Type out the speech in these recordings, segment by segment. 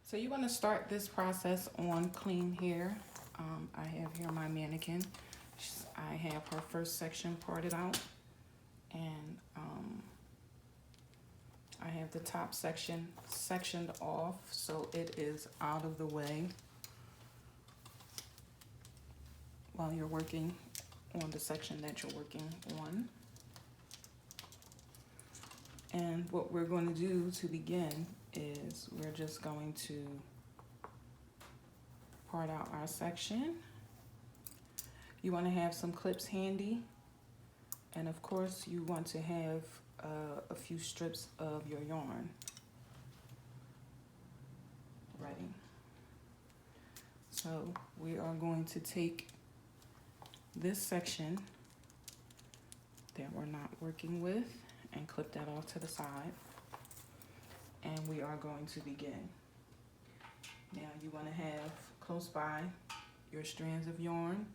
So you want to start this process on clean hair. I have here my mannequin. I have her first section parted out, and I have the top section sectioned off so it is out of the way while you're working on the section that you're working on. And what we're going to do to begin is we're just going to part out our section. You want to have some clips handy, and of course you want to have a few strips of your yarn ready. So we are going to take this section that we're not working with and clip that off to the side, and we are going to begin. Now you want to have close by your strands of yarn.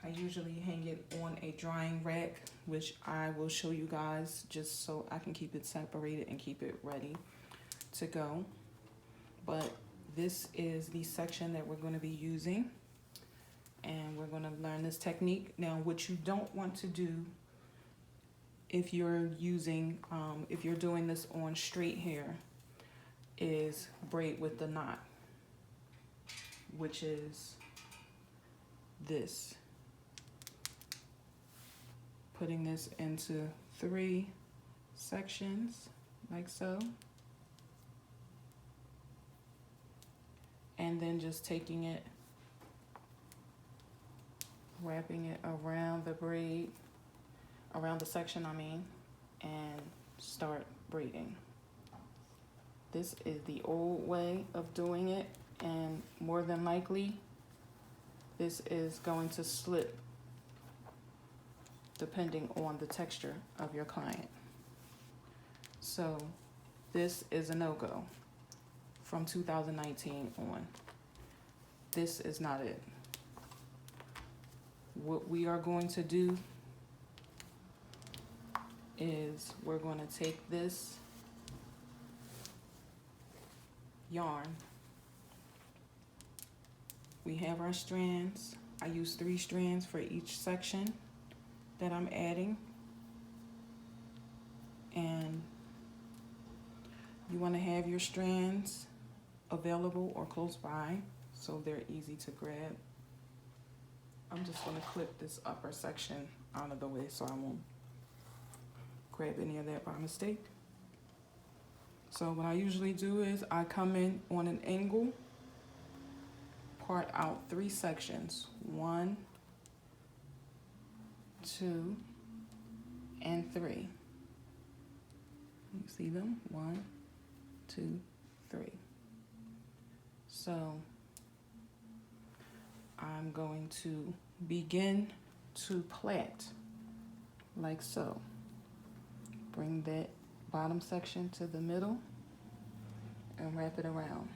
I usually hang it on a drying rack, which I will show you guys just so I can keep it separated and keep it ready to go. But this is the section that we're going to be using, and we're going to learn this technique. Now, what you don't want to do if you're using, if you're doing this on straight hair, is braid with the knot, which is this. Putting this into 3 sections like so, and then just taking it, wrapping it around the braid, around the section I mean, and start braiding. This is the old way of doing it, and more than likely this is going to slip depending on the texture of your client. So this is a no-go from 2019 on. This is not it. What we are going to do is we're going to take this yarn. We have our strands. I use 3 strands for each section that I'm adding, and you want to have your strands available or close by so they're easy to grab. I'm just going to clip this upper section out of the way so I won't grab any of that by mistake. So what I usually do is I come in on an angle, part out 3 sections, 1, 2, and 3. You see them? 1, 2, 3. So I'm going to begin to plait like so. Bring that bottom section to the middle and wrap it around.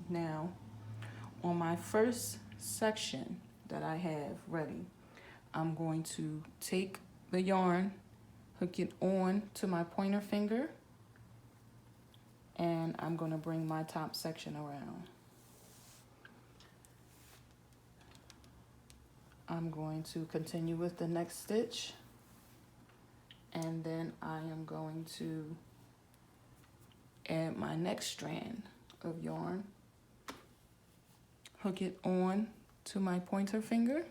Now, on my first section that I have ready, I'm going to take the yarn, hook it on to my pointer finger, and I'm going to bring my top section around. I'm going to continue with the next stitch, and then I am going to add my next strand of yarn, hook it on to my pointer finger,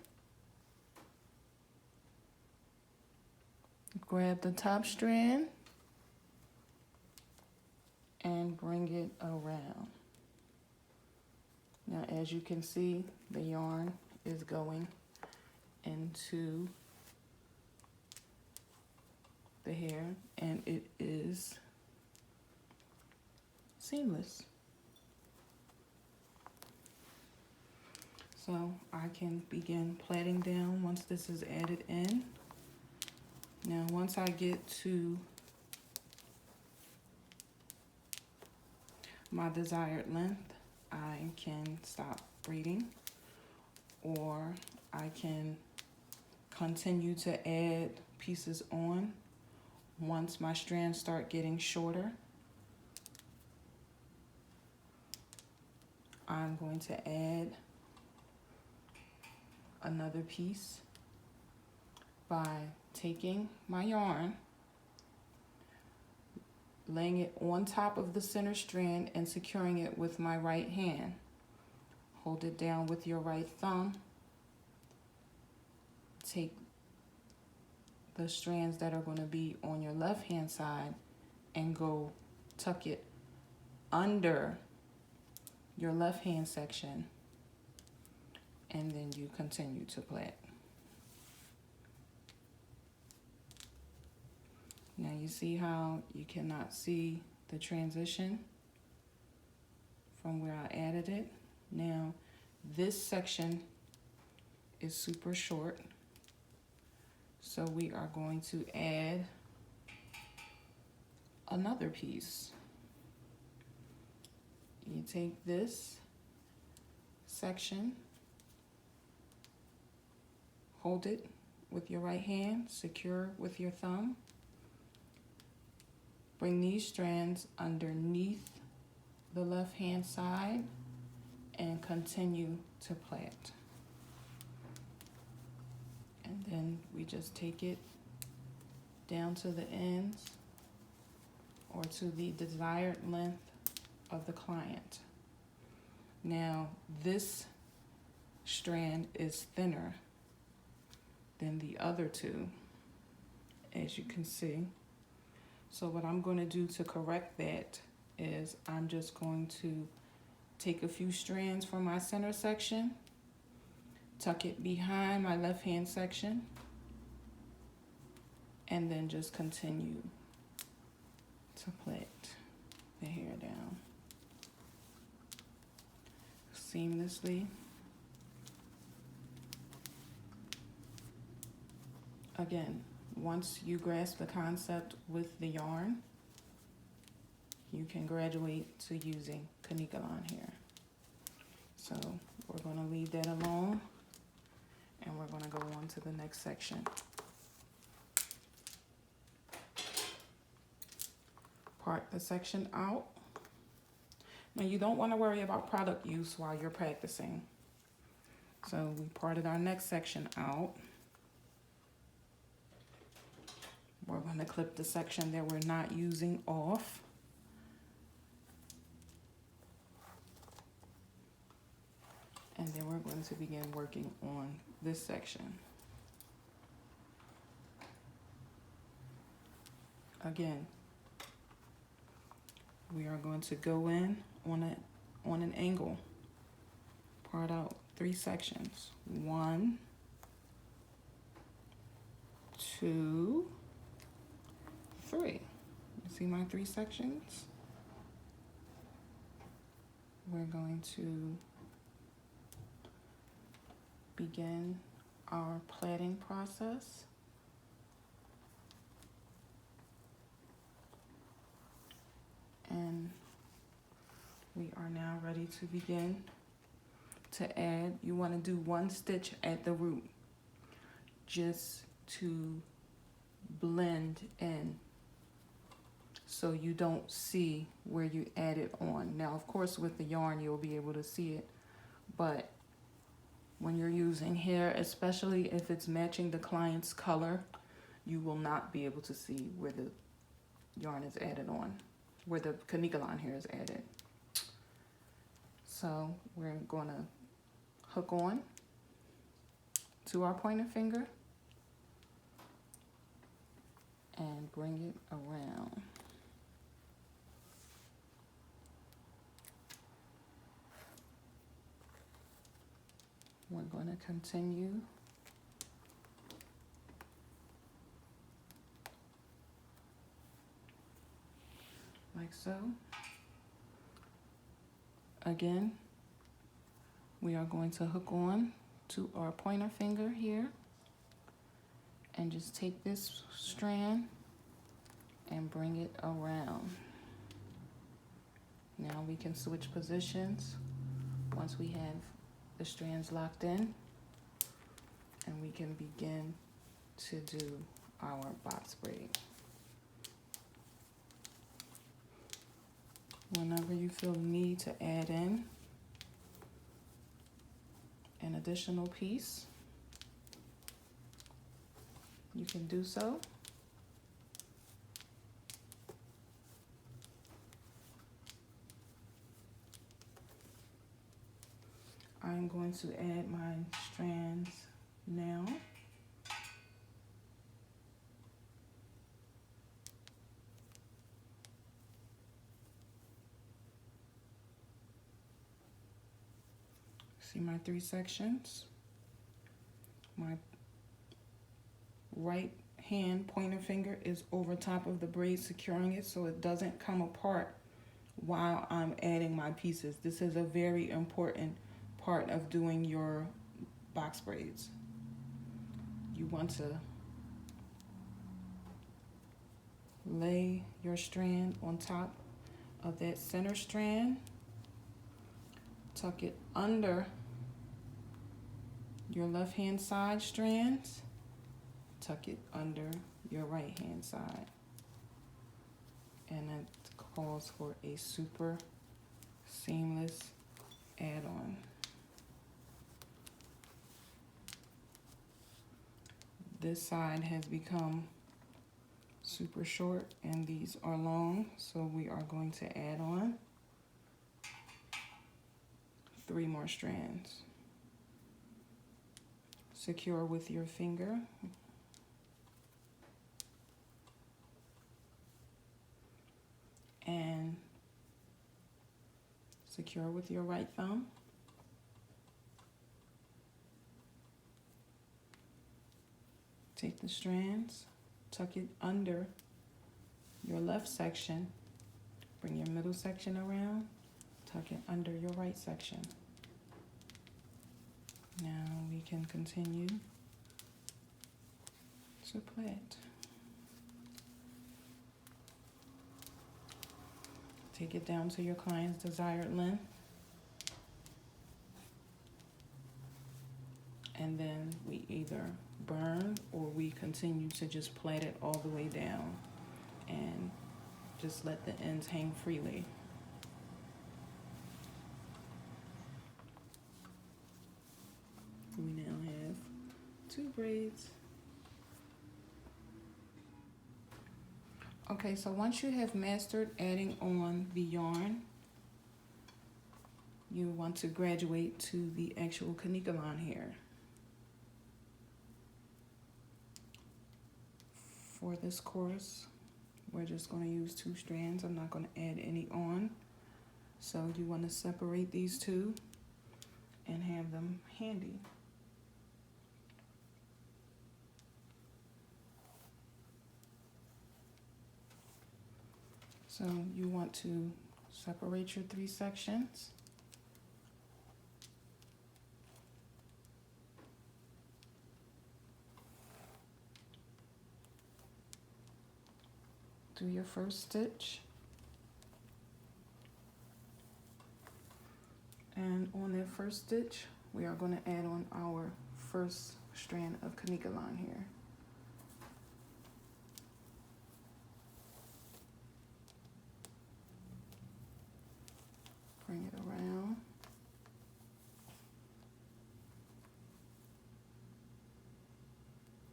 grab the top strand, and bring it around. Now, as you can see, the yarn is going into the hair, and it is seamless. So I can begin plaiting down once this is added in. Now, once I get to my desired length, I can stop braiding, or I can continue to add pieces on, once my strands start getting shorter, I'm going to add another piece by taking my yarn, laying it on top of the center strand and securing it with my right hand. Hold it down with your right thumb. Take the strands that are going to be on your left hand side and go tuck it under your left hand section, and then you continue to plait. Now you see how you cannot see the transition from where I added it. Now this section is super short, so we are going to add another piece. You take this section, hold it with your right hand, secure with your thumb. Bring these strands underneath the left hand side and continue to plait. And then we just take it down to the ends or to the desired length of the client. Now this strand is thinner than the other two, as you can see. So what I'm going to do to correct that is I'm just going to take a few strands from my center section, tuck it behind my left hand section, and then just continue to plait the hair down seamlessly. Again, once you grasp the concept with the yarn, you can graduate to using Kanekalon hair. So we're going to leave that alone, and we're going to go on to the next section. Part the section out. Now you don't want to worry about product use while you're practicing. So we parted our next section out. We're going to clip the section that we're not using off. And then we're going to begin working on this section. Again, we are going to go in on an angle. Part out 3 sections. 1, 2, 3. You see my 3 sections? We're going to begin our plaiting process. And we are now ready to begin to add. You want to do 1 stitch at the root just to blend in, so you don't see where you added on. Now, of course, with the yarn, you'll be able to see it, but when you're using hair, especially if it's matching the client's color, you will not be able to see where the yarn is added on, where the Kanekalon hair is added. So we're going to hook on to our pointer finger and bring it around. We're going to continue like so. Again, we are going to hook on to our pointer finger here and just take this strand and bring it around. Now we can switch positions once we have the strands locked in, and we can begin to do our box braid. Whenever you feel the need to add in an additional piece, you can do so. I'm going to add my strands now. See my 3 sections? My right hand pointer finger is over top of the braid, securing it so it doesn't come apart while I'm adding my pieces. This is a very important part of doing your box braids. You want to lay your strand on top of that center strand, tuck it under your left hand side strands, tuck it under your right hand side, and that calls for a super seamless add-on. This side has become super short and these are long, so we are going to add on 3 more strands. Secure with your finger. And secure with your right thumb. Take the strands, tuck it under your left section, bring your middle section around, tuck it under your right section. Now we can continue to plait. Take it down to your client's desired length. And then we either burn or we continue to just plait it all the way down and just let the ends hang freely. We now have 2 braids. Okay, so once you have mastered adding on the yarn, you want to graduate to the actual Kanika here. For this course, we're just going to use 2 strands. I'm not going to add any on. So you want to separate these 2 and have them handy. So you want to separate your 3 sections. Do your first stitch. And on that first stitch, we are going to add on our first strand of Kanika line here. Bring it around.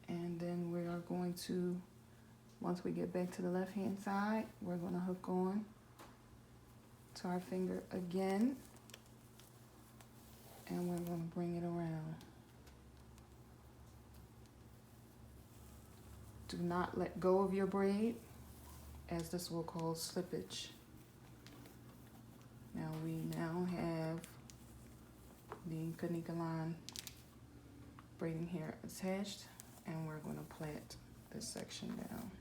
And then we are going to, once we get back to the left hand side, we're going to hook on to our finger again. And we're going to bring it around. Do not let go of your braid, as this will cause slippage. Now we have the Kanika line braiding hair attached, and we're going to plait this section down.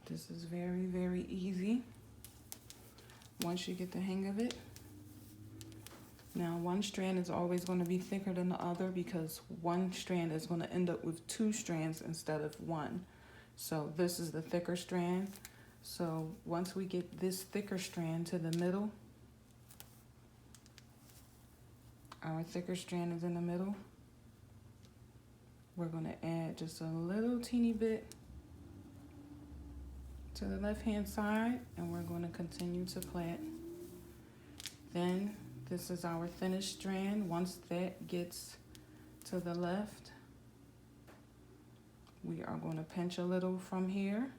This is very, very easy once you get the hang of it. Now, one strand is always going to be thicker than the other because one strand is going to end up with 2 strands instead of 1. So this is the thicker strand. So once we get this thicker strand to the middle, our thicker strand is in the middle, we're going to add just a little teeny bit to the left hand side, and we're going to continue to plait. Then this is our thinnest strand. Once that gets to the left, we are going to pinch a little from here.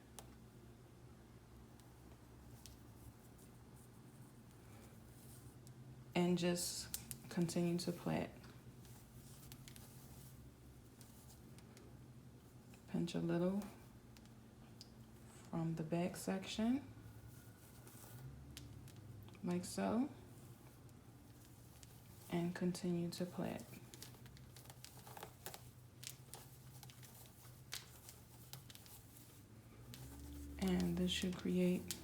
And just continue to plait. Pinch a little from the back section, like so. And continue to plait. And this should create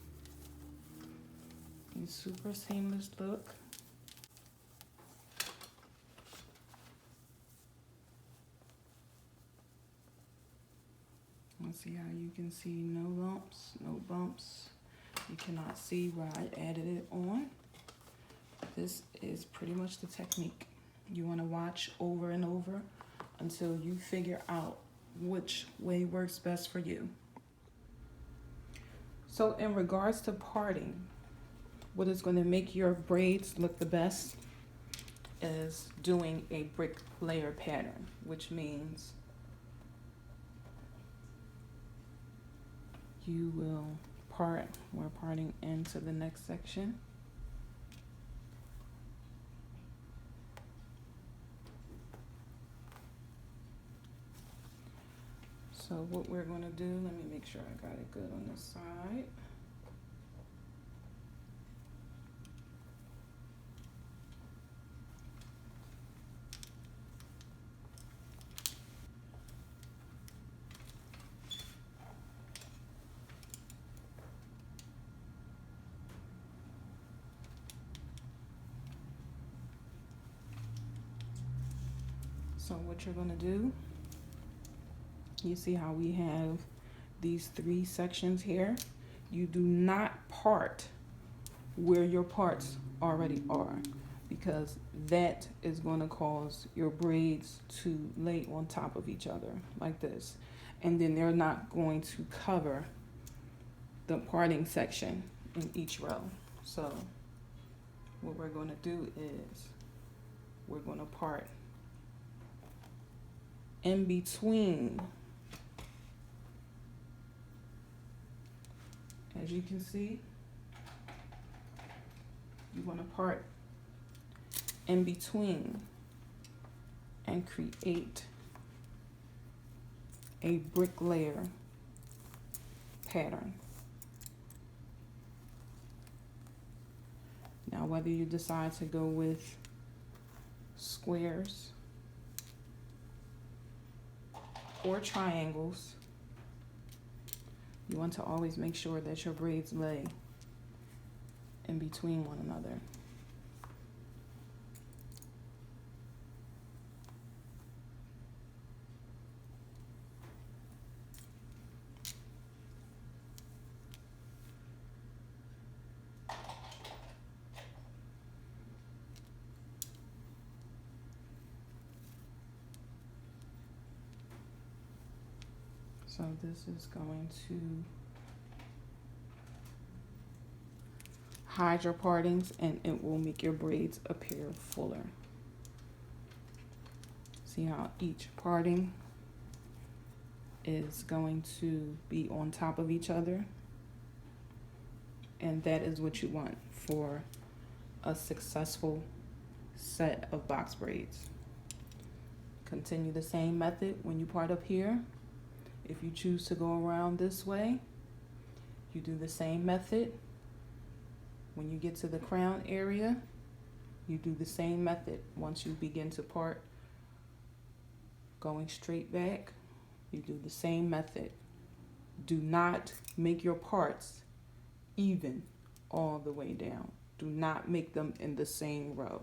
a super seamless look. Let's see how you can see no lumps, no bumps. You cannot see where I added it on. This is pretty much the technique. You want to watch over and over until you figure out which way works best for you. So in regards to parting, what is going to make your braids look the best is doing a brick layer pattern, which means you will part, we're parting into the next section. So what we're going to do, let me make sure I got it good on this side. So what you're going to do, you see how we have these 3 sections here? You do not part where your parts already are, because that is going to cause your braids to lay on top of each other like this. And then they're not going to cover the parting section in each row. So what we're going to do is we're going to part in between. As you can see, you want to part in between and create a brick layer pattern. Now, whether you decide to go with squares or triangles, you want to always make sure that your braids lay in between one another. So this is going to hide your partings, and it will make your braids appear fuller. See how each parting is going to be on top of each other? And that is what you want for a successful set of box braids. Continue the same method when you part up here. If you choose to go around this way, you do the same method. When you get to the crown area, you do the same method. Once you begin to part going straight back, you do the same method. Do not make your parts even all the way down. Do not make them in the same row.